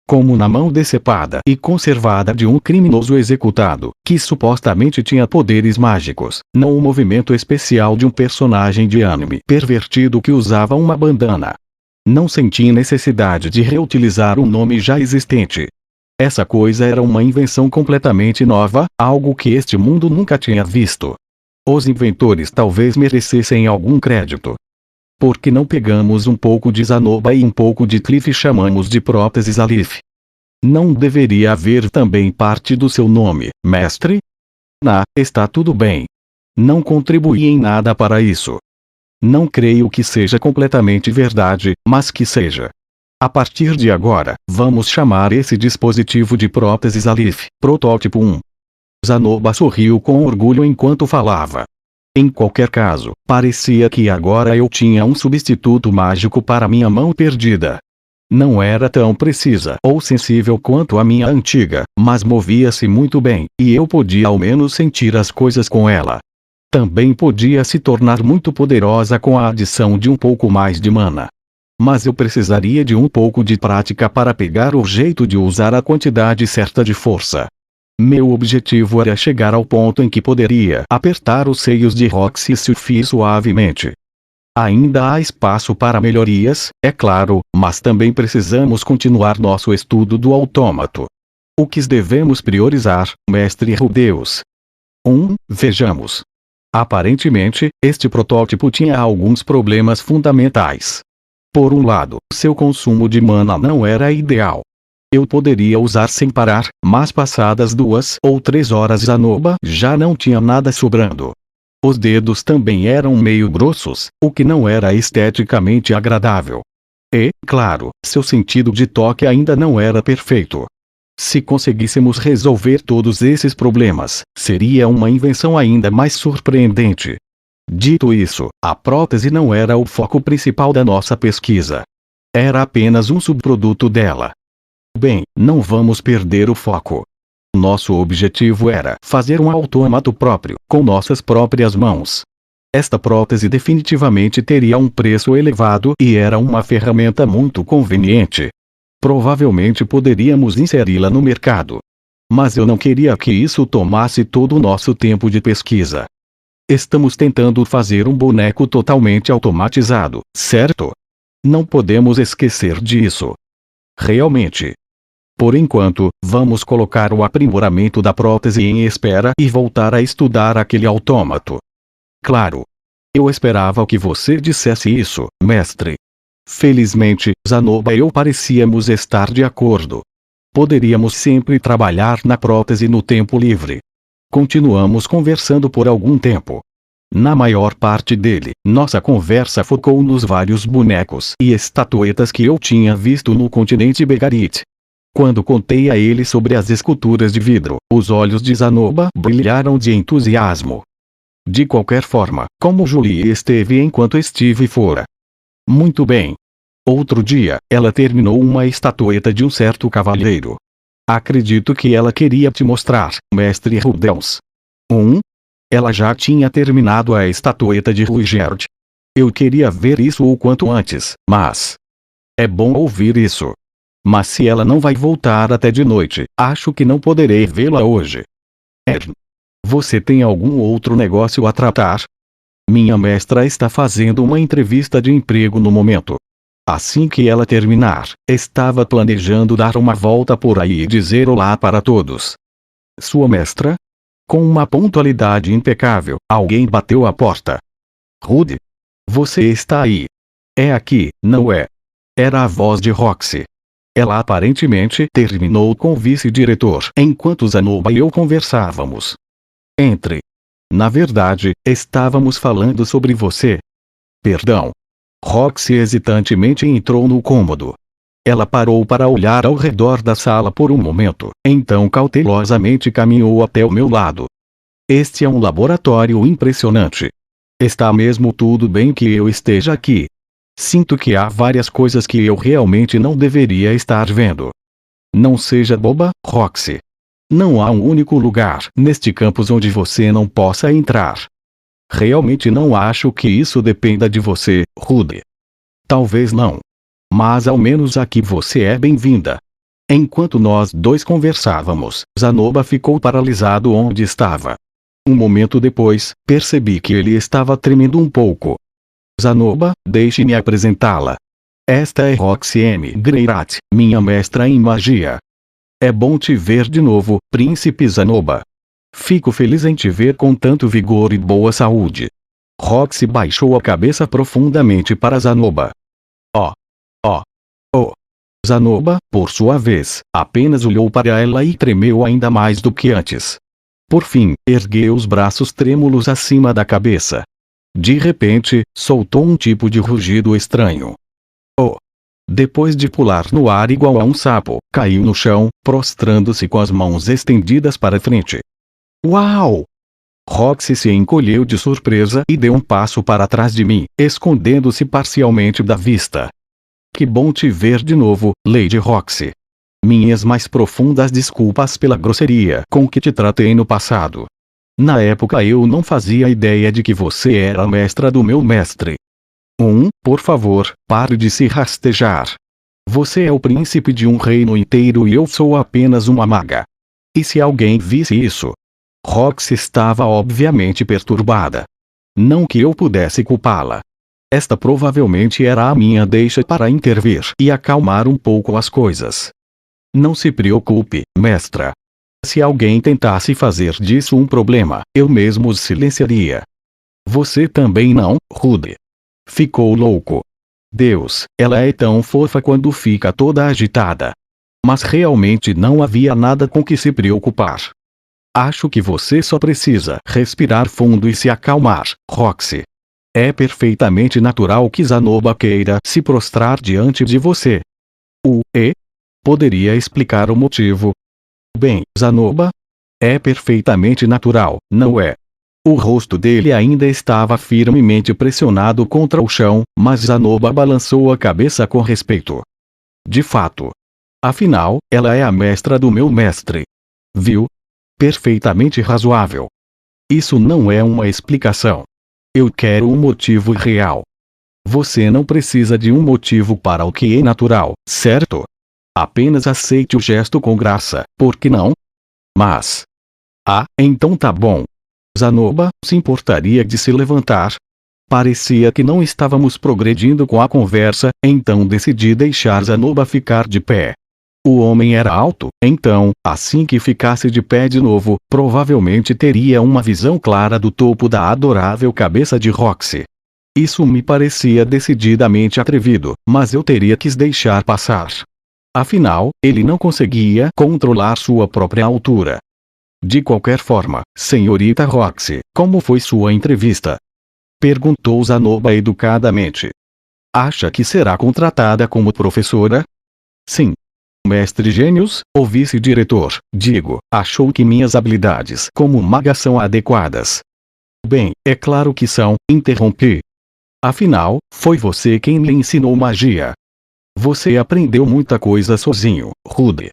Como na mão decepada e conservada de um criminoso executado, que supostamente tinha poderes mágicos, não o movimento especial de um personagem de anime pervertido que usava uma bandana. Não senti necessidade de reutilizar um nome já existente. Essa coisa era uma invenção completamente nova, algo que este mundo nunca tinha visto. Os inventores talvez merecessem algum crédito. Por que não pegamos um pouco de Zanoba e um pouco de Cliff e chamamos de próteses Alif? Não deveria haver também parte do seu nome, mestre? Está tudo bem. Não contribuí em nada para isso. Não creio que seja completamente verdade, mas que seja. A partir de agora, vamos chamar esse dispositivo de próteses Alif, protótipo 1. Zanoba sorriu com orgulho enquanto falava. Em qualquer caso, parecia que agora eu tinha um substituto mágico para minha mão perdida. Não era tão precisa ou sensível quanto a minha antiga, mas movia-se muito bem, e eu podia ao menos sentir as coisas com ela. Também podia se tornar muito poderosa com a adição de um pouco mais de mana. Mas eu precisaria de um pouco de prática para pegar o jeito de usar a quantidade certa de força. Meu objetivo era chegar ao ponto em que poderia apertar os seios de Roxy e Sylphie suavemente. Ainda há espaço para melhorias, é claro, mas também precisamos continuar nosso estudo do autômato. O que devemos priorizar, mestre Rudeus? Vejamos. Aparentemente, este protótipo tinha alguns problemas fundamentais. Por um lado, seu consumo de mana não era ideal. Eu poderia usar sem parar, mas passadas 2 ou 3 horas Zanoba já não tinha nada sobrando. Os dedos também eram meio grossos, o que não era esteticamente agradável. E, claro, seu sentido de toque ainda não era perfeito. Se conseguíssemos resolver todos esses problemas, seria uma invenção ainda mais surpreendente. Dito isso, a prótese não era o foco principal da nossa pesquisa. Era apenas um subproduto dela. Bem, não vamos perder o foco. Nosso objetivo era fazer um autômato próprio, com nossas próprias mãos. Esta prótese definitivamente teria um preço elevado e era uma ferramenta muito conveniente. Provavelmente poderíamos inseri-la no mercado. Mas eu não queria que isso tomasse todo o nosso tempo de pesquisa. Estamos tentando fazer um boneco totalmente automatizado, certo? Não podemos esquecer disso. Realmente. Por enquanto, vamos colocar o aprimoramento da prótese em espera e voltar a estudar aquele autômato. Claro. Eu esperava que você dissesse isso, mestre. Felizmente, Zanoba e eu parecíamos estar de acordo. Poderíamos sempre trabalhar na prótese no tempo livre. Continuamos conversando por algum tempo. Na maior parte dele, nossa conversa focou nos vários bonecos e estatuetas que eu tinha visto no continente Begarit. Quando contei a ele sobre as esculturas de vidro, os olhos de Zanoba brilharam de entusiasmo. De qualquer forma, como Julie esteve enquanto estive fora? Muito bem. Outro dia, ela terminou uma estatueta de um certo cavalheiro. Acredito que ela queria te mostrar, mestre Rudels. Ela já tinha terminado a estatueta de Ruigerd. Eu queria ver isso o quanto antes, mas... É bom ouvir isso. Mas se ela não vai voltar até de noite, acho que não poderei vê-la hoje. Você tem algum outro negócio a tratar? Minha mestra está fazendo uma entrevista de emprego no momento. Assim que ela terminar, estava planejando dar uma volta por aí e dizer olá para todos. Sua mestra? Com uma pontualidade impecável, alguém bateu a porta. Rude? Você está aí. É aqui, não é? Era a voz de Roxy. Ela aparentemente terminou com o vice-diretor enquanto Zanoba e eu conversávamos. Entre. Na verdade, estávamos falando sobre você. Perdão. Roxy hesitantemente entrou no cômodo. Ela parou para olhar ao redor da sala por um momento, então cautelosamente caminhou até o meu lado. Este é um laboratório impressionante. Está mesmo tudo bem que eu esteja aqui. Sinto que há várias coisas que eu realmente não deveria estar vendo. Não seja boba, Roxy. Não há um único lugar neste campus onde você não possa entrar. Realmente não acho que isso dependa de você, Rude. Talvez não. Mas ao menos aqui você é bem-vinda. Enquanto nós dois conversávamos, Zanoba ficou paralisado onde estava. Um momento depois, percebi que ele estava tremendo um pouco. Zanoba, deixe-me apresentá-la. Esta é Roxy M. Greirat, minha mestra em magia. É bom te ver de novo, príncipe Zanoba. Fico feliz em te ver com tanto vigor e boa saúde. Roxy baixou a cabeça profundamente para Zanoba. Oh. Zanoba, por sua vez, apenas olhou para ela e tremeu ainda mais do que antes. Por fim, ergueu os braços trêmulos acima da cabeça. De repente, soltou um tipo de rugido estranho. Depois de pular no ar igual a um sapo, caiu no chão, prostrando-se com as mãos estendidas para frente. Uau! Roxy se encolheu de surpresa e deu um passo para trás de mim, escondendo-se parcialmente da vista. Que bom te ver de novo, Lady Roxy. Minhas mais profundas desculpas pela grosseria com que te tratei no passado. Na época eu não fazia ideia de que você era a mestra do meu mestre. Por favor, pare de se rastejar. Você é o príncipe de um reino inteiro e eu sou apenas uma maga. E se alguém visse isso? Roxy estava obviamente perturbada. Não que eu pudesse culpá-la. Esta provavelmente era a minha deixa para intervir e acalmar um pouco as coisas. Não se preocupe, mestra. Se alguém tentasse fazer disso um problema, eu mesmo os silenciaria. Você também não, Rude. Ficou louco. Deus, ela é tão fofa quando fica toda agitada. Mas realmente não havia nada com que se preocupar. Acho que você só precisa respirar fundo e se acalmar, Roxy. É perfeitamente natural que Zanoba queira se prostrar diante de você. Poderia explicar o motivo? Bem, Zanoba? É perfeitamente natural, não é? O rosto dele ainda estava firmemente pressionado contra o chão, mas Zanoba balançou a cabeça com respeito. De fato. Afinal, ela é a mestra do meu mestre. Viu? Perfeitamente razoável. Isso não é uma explicação. Eu quero um motivo real. Você não precisa de um motivo para o que é natural, certo? Apenas aceite o gesto com graça, por que não? Mas... então tá bom. Zanoba se importaria de se levantar? Parecia que não estávamos progredindo com a conversa, então decidi deixar Zanoba ficar de pé. O homem era alto, então, assim que ficasse de pé de novo, provavelmente teria uma visão clara do topo da adorável cabeça de Roxy. Isso me parecia decididamente atrevido, mas eu teria que deixar passar. Afinal, ele não conseguia controlar sua própria altura. De qualquer forma, senhorita Roxy, como foi sua entrevista? Perguntou Zanoba educadamente. Acha que será contratada como professora? Sim. Mestre Gênios, o vice-diretor, digo, achou que minhas habilidades como maga são adequadas. Bem, é claro que são, interrompi. Afinal, foi você quem lhe ensinou magia. Você aprendeu muita coisa sozinho, Rude.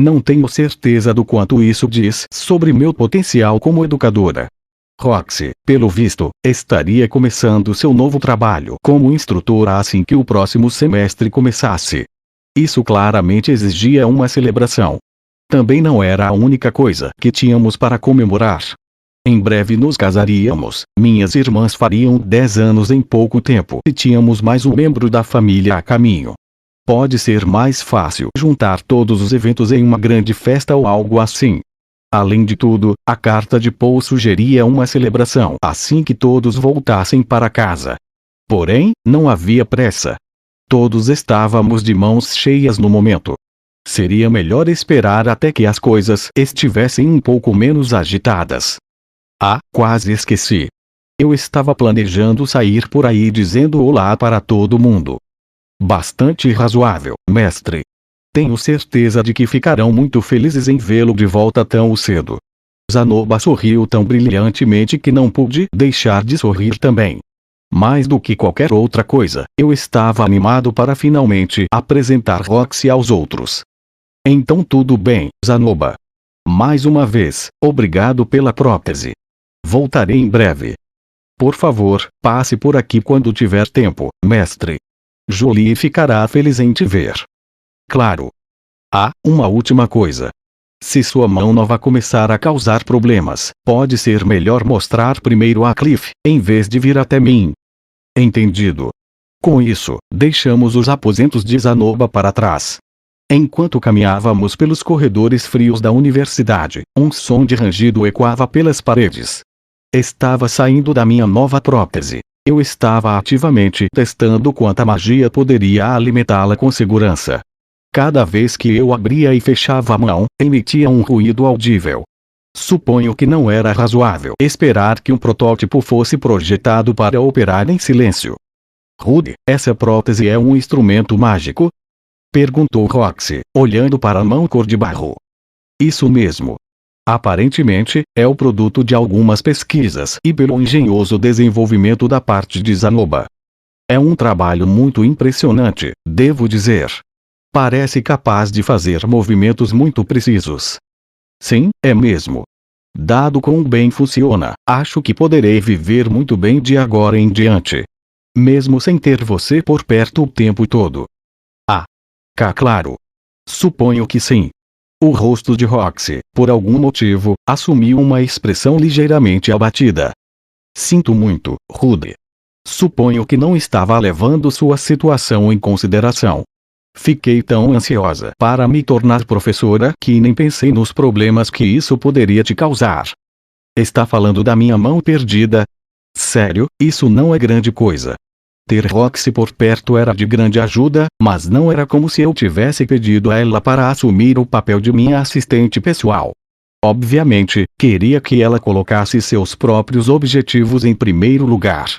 Não tenho certeza do quanto isso diz sobre meu potencial como educadora. Roxy, pelo visto, estaria começando seu novo trabalho como instrutora assim que o próximo semestre começasse. Isso claramente exigia uma celebração. Também não era a única coisa que tínhamos para comemorar. Em breve nos casaríamos, minhas irmãs fariam 10 anos em pouco tempo e tínhamos mais um membro da família a caminho. Pode ser mais fácil juntar todos os eventos em uma grande festa ou algo assim. Além de tudo, a carta de Paul sugeria uma celebração assim que todos voltassem para casa. Porém, não havia pressa. Todos estávamos de mãos cheias no momento. Seria melhor esperar até que as coisas estivessem um pouco menos agitadas. Quase esqueci. Eu estava planejando sair por aí dizendo olá para todo mundo. Bastante razoável, mestre. Tenho certeza de que ficarão muito felizes em vê-lo de volta tão cedo. Zanoba sorriu tão brilhantemente que não pude deixar de sorrir também. Mais do que qualquer outra coisa, eu estava animado para finalmente apresentar Roxy aos outros. Então tudo bem, Zanoba. Mais uma vez, obrigado pela prótese. Voltarei em breve. Por favor, passe por aqui quando tiver tempo, mestre. Jolie ficará feliz em te ver. Claro. Uma última coisa. Se sua mão nova começar a causar problemas, pode ser melhor mostrar primeiro a Cliff, em vez de vir até mim. Entendido. Com isso, deixamos os aposentos de Zanoba para trás. Enquanto caminhávamos pelos corredores frios da universidade, um som de rangido ecoava pelas paredes. Estava saindo da minha nova prótese. Eu estava ativamente testando quanta magia poderia alimentá-la com segurança. Cada vez que eu abria e fechava a mão, emitia um ruído audível. Suponho que não era razoável esperar que um protótipo fosse projetado para operar em silêncio. Rude, essa prótese é um instrumento mágico? Perguntou Roxy, olhando para a mão cor de barro. Isso mesmo. Aparentemente, é o produto de algumas pesquisas e pelo engenhoso desenvolvimento da parte de Zanoba. É um trabalho muito impressionante, devo dizer. Parece capaz de fazer movimentos muito precisos. Sim, é mesmo. Dado quão bem funciona, acho que poderei viver muito bem de agora em diante. Mesmo sem ter você por perto o tempo todo. Claro. Suponho que sim. O rosto de Roxy, por algum motivo, assumiu uma expressão ligeiramente abatida. Sinto muito, Rude. Suponho que não estava levando sua situação em consideração. Fiquei tão ansiosa para me tornar professora que nem pensei nos problemas que isso poderia te causar. Está falando da minha mão perdida? Sério, isso não é grande coisa. Ter Roxy por perto era de grande ajuda, mas não era como se eu tivesse pedido a ela para assumir o papel de minha assistente pessoal. Obviamente, queria que ela colocasse seus próprios objetivos em primeiro lugar.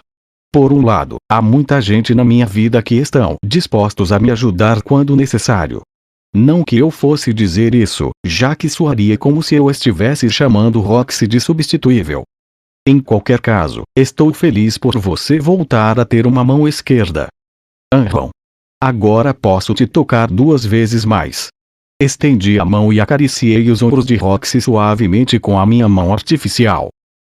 Por um lado, há muita gente na minha vida que estão dispostos a me ajudar quando necessário. Não que eu fosse dizer isso, já que soaria como se eu estivesse chamando Roxy de substituível. Em qualquer caso, estou feliz por você voltar a ter uma mão esquerda. Agora posso te tocar 2 vezes mais. Estendi a mão e acariciei os ombros de Roxy suavemente com a minha mão artificial.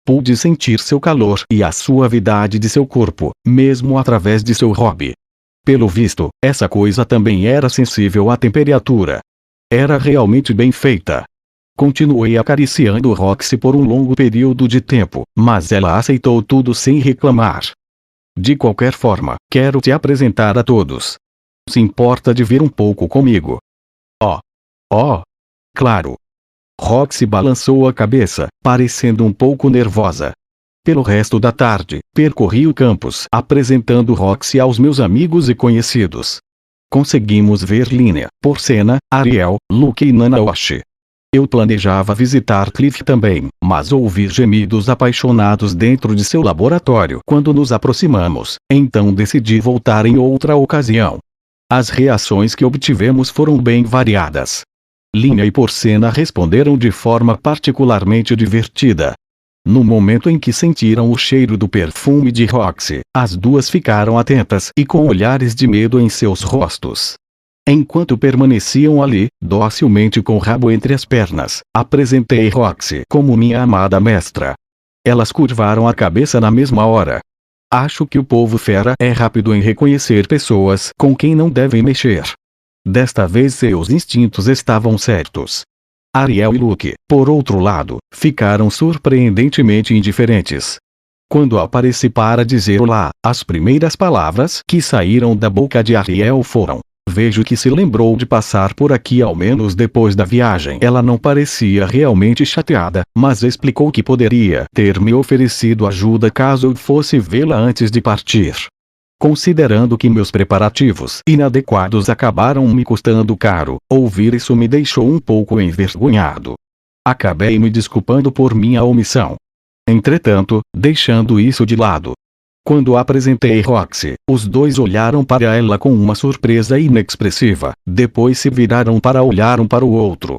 Pude sentir seu calor e a suavidade de seu corpo, mesmo através de seu hobby. Pelo visto, essa coisa também era sensível à temperatura. Era realmente bem feita. Continuei acariciando Roxy por um longo período de tempo, mas ela aceitou tudo sem reclamar. De qualquer forma, quero te apresentar a todos. Se importa de vir um pouco comigo? Claro. Roxy balançou a cabeça, parecendo um pouco nervosa. Pelo resto da tarde, percorri o campus apresentando Roxy aos meus amigos e conhecidos. Conseguimos ver Linnea, Porcena, Ariel, Luke e Nanaoshi. Eu planejava visitar Cliff também, mas ouvi gemidos apaixonados dentro de seu laboratório quando nos aproximamos, então decidi voltar em outra ocasião. As reações que obtivemos foram bem variadas. Linnea e Porcena responderam de forma particularmente divertida. No momento em que sentiram o cheiro do perfume de Roxy, as duas ficaram atentas e com olhares de medo em seus rostos. Enquanto permaneciam ali, docilmente com o rabo entre as pernas, apresentei Roxy como minha amada mestra. Elas curvaram a cabeça na mesma hora. Acho que o povo fera é rápido em reconhecer pessoas com quem não devem mexer. Desta vez seus instintos estavam certos. Ariel e Luke, por outro lado, ficaram surpreendentemente indiferentes. Quando apareci para dizer olá, as primeiras palavras que saíram da boca de Ariel foram: "Vejo que se lembrou de passar por aqui ao menos depois da viagem." Ela não parecia realmente chateada, mas explicou que poderia ter me oferecido ajuda caso eu fosse vê-la antes de partir. Considerando que meus preparativos inadequados acabaram me custando caro, ouvir isso me deixou um pouco envergonhado. Acabei me desculpando por minha omissão. Entretanto, deixando isso de lado, quando apresentei Roxy, os dois olharam para ela com uma surpresa inexpressiva, depois se viraram para olhar um para o outro.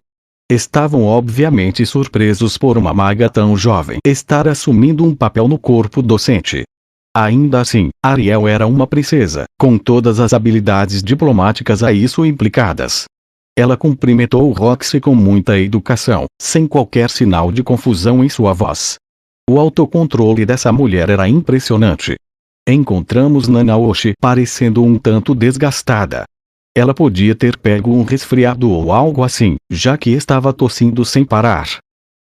Estavam obviamente surpresos por uma maga tão jovem estar assumindo um papel no corpo docente. Ainda assim, Ariel era uma princesa, com todas as habilidades diplomáticas a isso implicadas. Ela cumprimentou Roxy com muita educação, sem qualquer sinal de confusão em sua voz. O autocontrole dessa mulher era impressionante. Encontramos Nanaoshi parecendo um tanto desgastada. Ela podia ter pego um resfriado ou algo assim, já que estava tossindo sem parar.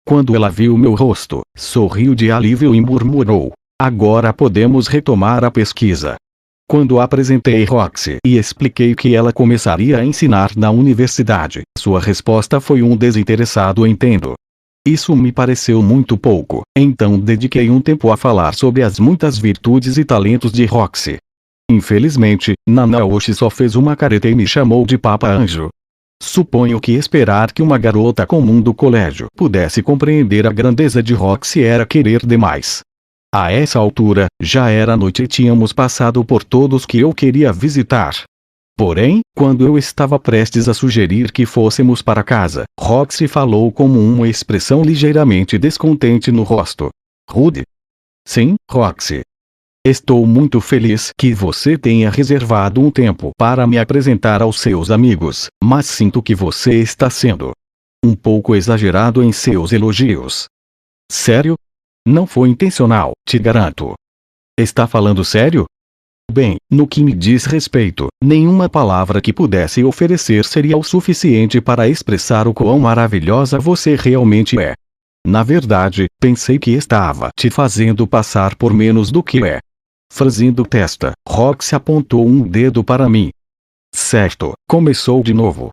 Quando ela viu meu rosto, sorriu de alívio e murmurou: "Agora podemos retomar a pesquisa." Quando apresentei Roxy e expliquei que ela começaria a ensinar na universidade, sua resposta foi um desinteressado "entendo." Isso me pareceu muito pouco, então dediquei um tempo a falar sobre as muitas virtudes e talentos de Roxy. Infelizmente, Nanaoshi só fez uma careta e me chamou de Papa Anjo. Suponho que esperar que uma garota comum do colégio pudesse compreender a grandeza de Roxy era querer demais. A essa altura, já era noite e tínhamos passado por todos que eu queria visitar. Porém, quando eu estava prestes a sugerir que fôssemos para casa, Roxy falou com uma expressão ligeiramente descontente no rosto. "Rude?" "Sim, Roxy. Estou muito feliz que você tenha reservado um tempo para me apresentar aos seus amigos, mas sinto que você está sendo um pouco exagerado em seus elogios." "Sério? Não foi intencional, te garanto." "Está falando sério?" "Bem, no que me diz respeito, nenhuma palavra que pudesse oferecer seria o suficiente para expressar o quão maravilhosa você realmente é. Na verdade, pensei que estava te fazendo passar por menos do que é." Franzindo testa, Roxy apontou um dedo para mim. "Certo, começou de novo.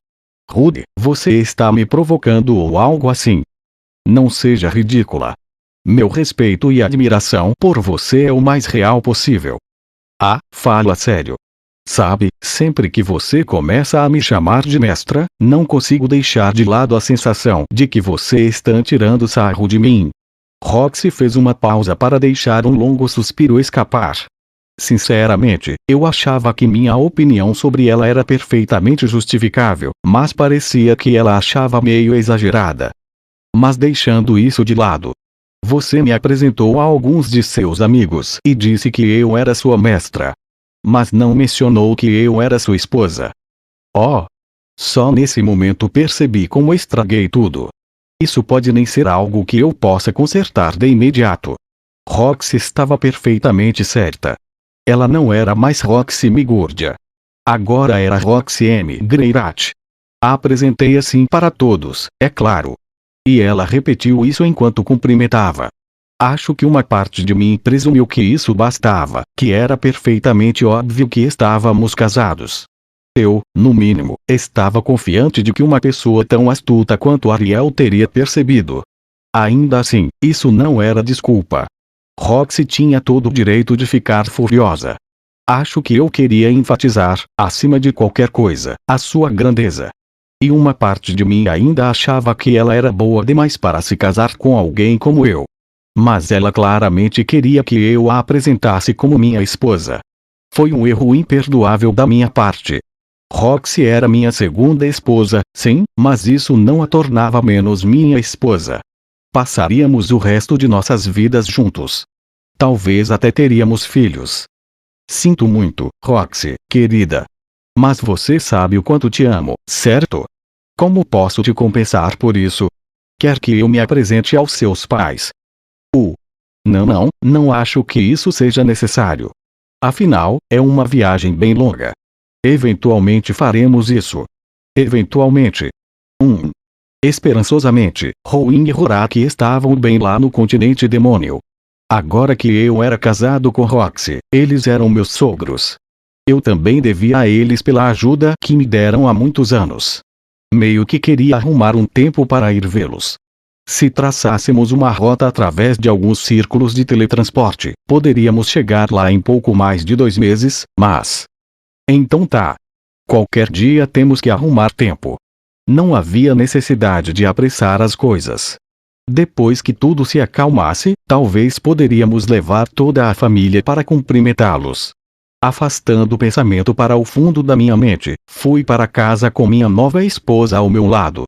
Rude, você está me provocando ou algo assim. Não seja ridícula. Meu respeito e admiração por você é o mais real possível." "Ah, fala sério. Sabe, sempre que você começa a me chamar de mestra, não consigo deixar de lado a sensação de que você está tirando sarro de mim." Roxy fez uma pausa para deixar um longo suspiro escapar. Sinceramente, eu achava que minha opinião sobre ela era perfeitamente justificável, mas parecia que ela achava meio exagerada. "Mas deixando isso de lado, você me apresentou a alguns de seus amigos e disse que eu era sua mestra. Mas não mencionou que eu era sua esposa." "Oh!" Só nesse momento percebi como estraguei tudo. Isso pode nem ser algo que eu possa consertar de imediato. Roxy estava perfeitamente certa. Ela não era mais Roxy Migurdia. Agora era Roxy M. Greirat. A apresentei assim para todos, é claro. E ela repetiu isso enquanto cumprimentava. Acho que uma parte de mim presumiu que isso bastava, que era perfeitamente óbvio que estávamos casados. Eu, no mínimo, estava confiante de que uma pessoa tão astuta quanto Ariel teria percebido. Ainda assim, isso não era desculpa. Roxy tinha todo o direito de ficar furiosa. Acho que eu queria enfatizar, acima de qualquer coisa, a sua grandeza. E uma parte de mim ainda achava que ela era boa demais para se casar com alguém como eu. Mas ela claramente queria que eu a apresentasse como minha esposa. Foi um erro imperdoável da minha parte. Roxy era minha segunda esposa, sim, mas isso não a tornava menos minha esposa. Passaríamos o resto de nossas vidas juntos. Talvez até teríamos filhos. Sinto muito, Roxy, querida. Mas você sabe o quanto te amo, certo? Como posso te compensar por isso? Quer que eu me apresente aos seus pais? Não acho que isso seja necessário. Afinal, é uma viagem bem longa. Eventualmente faremos isso. Eventualmente. Esperançosamente, Houin e Horak estavam bem lá no continente demônio. Agora que eu era casado com Roxy, eles eram meus sogros. Eu também devia a eles pela ajuda que me deram há muitos anos. Meio que queria arrumar um tempo para ir vê-los. Se traçássemos uma rota através de alguns círculos de teletransporte, poderíamos chegar lá em pouco mais de 2 meses, mas... Então tá. Qualquer dia temos que arrumar tempo. Não havia necessidade de apressar as coisas. Depois que tudo se acalmasse, talvez poderíamos levar toda a família para cumprimentá-los. Afastando o pensamento para o fundo da minha mente, fui para casa com minha nova esposa ao meu lado.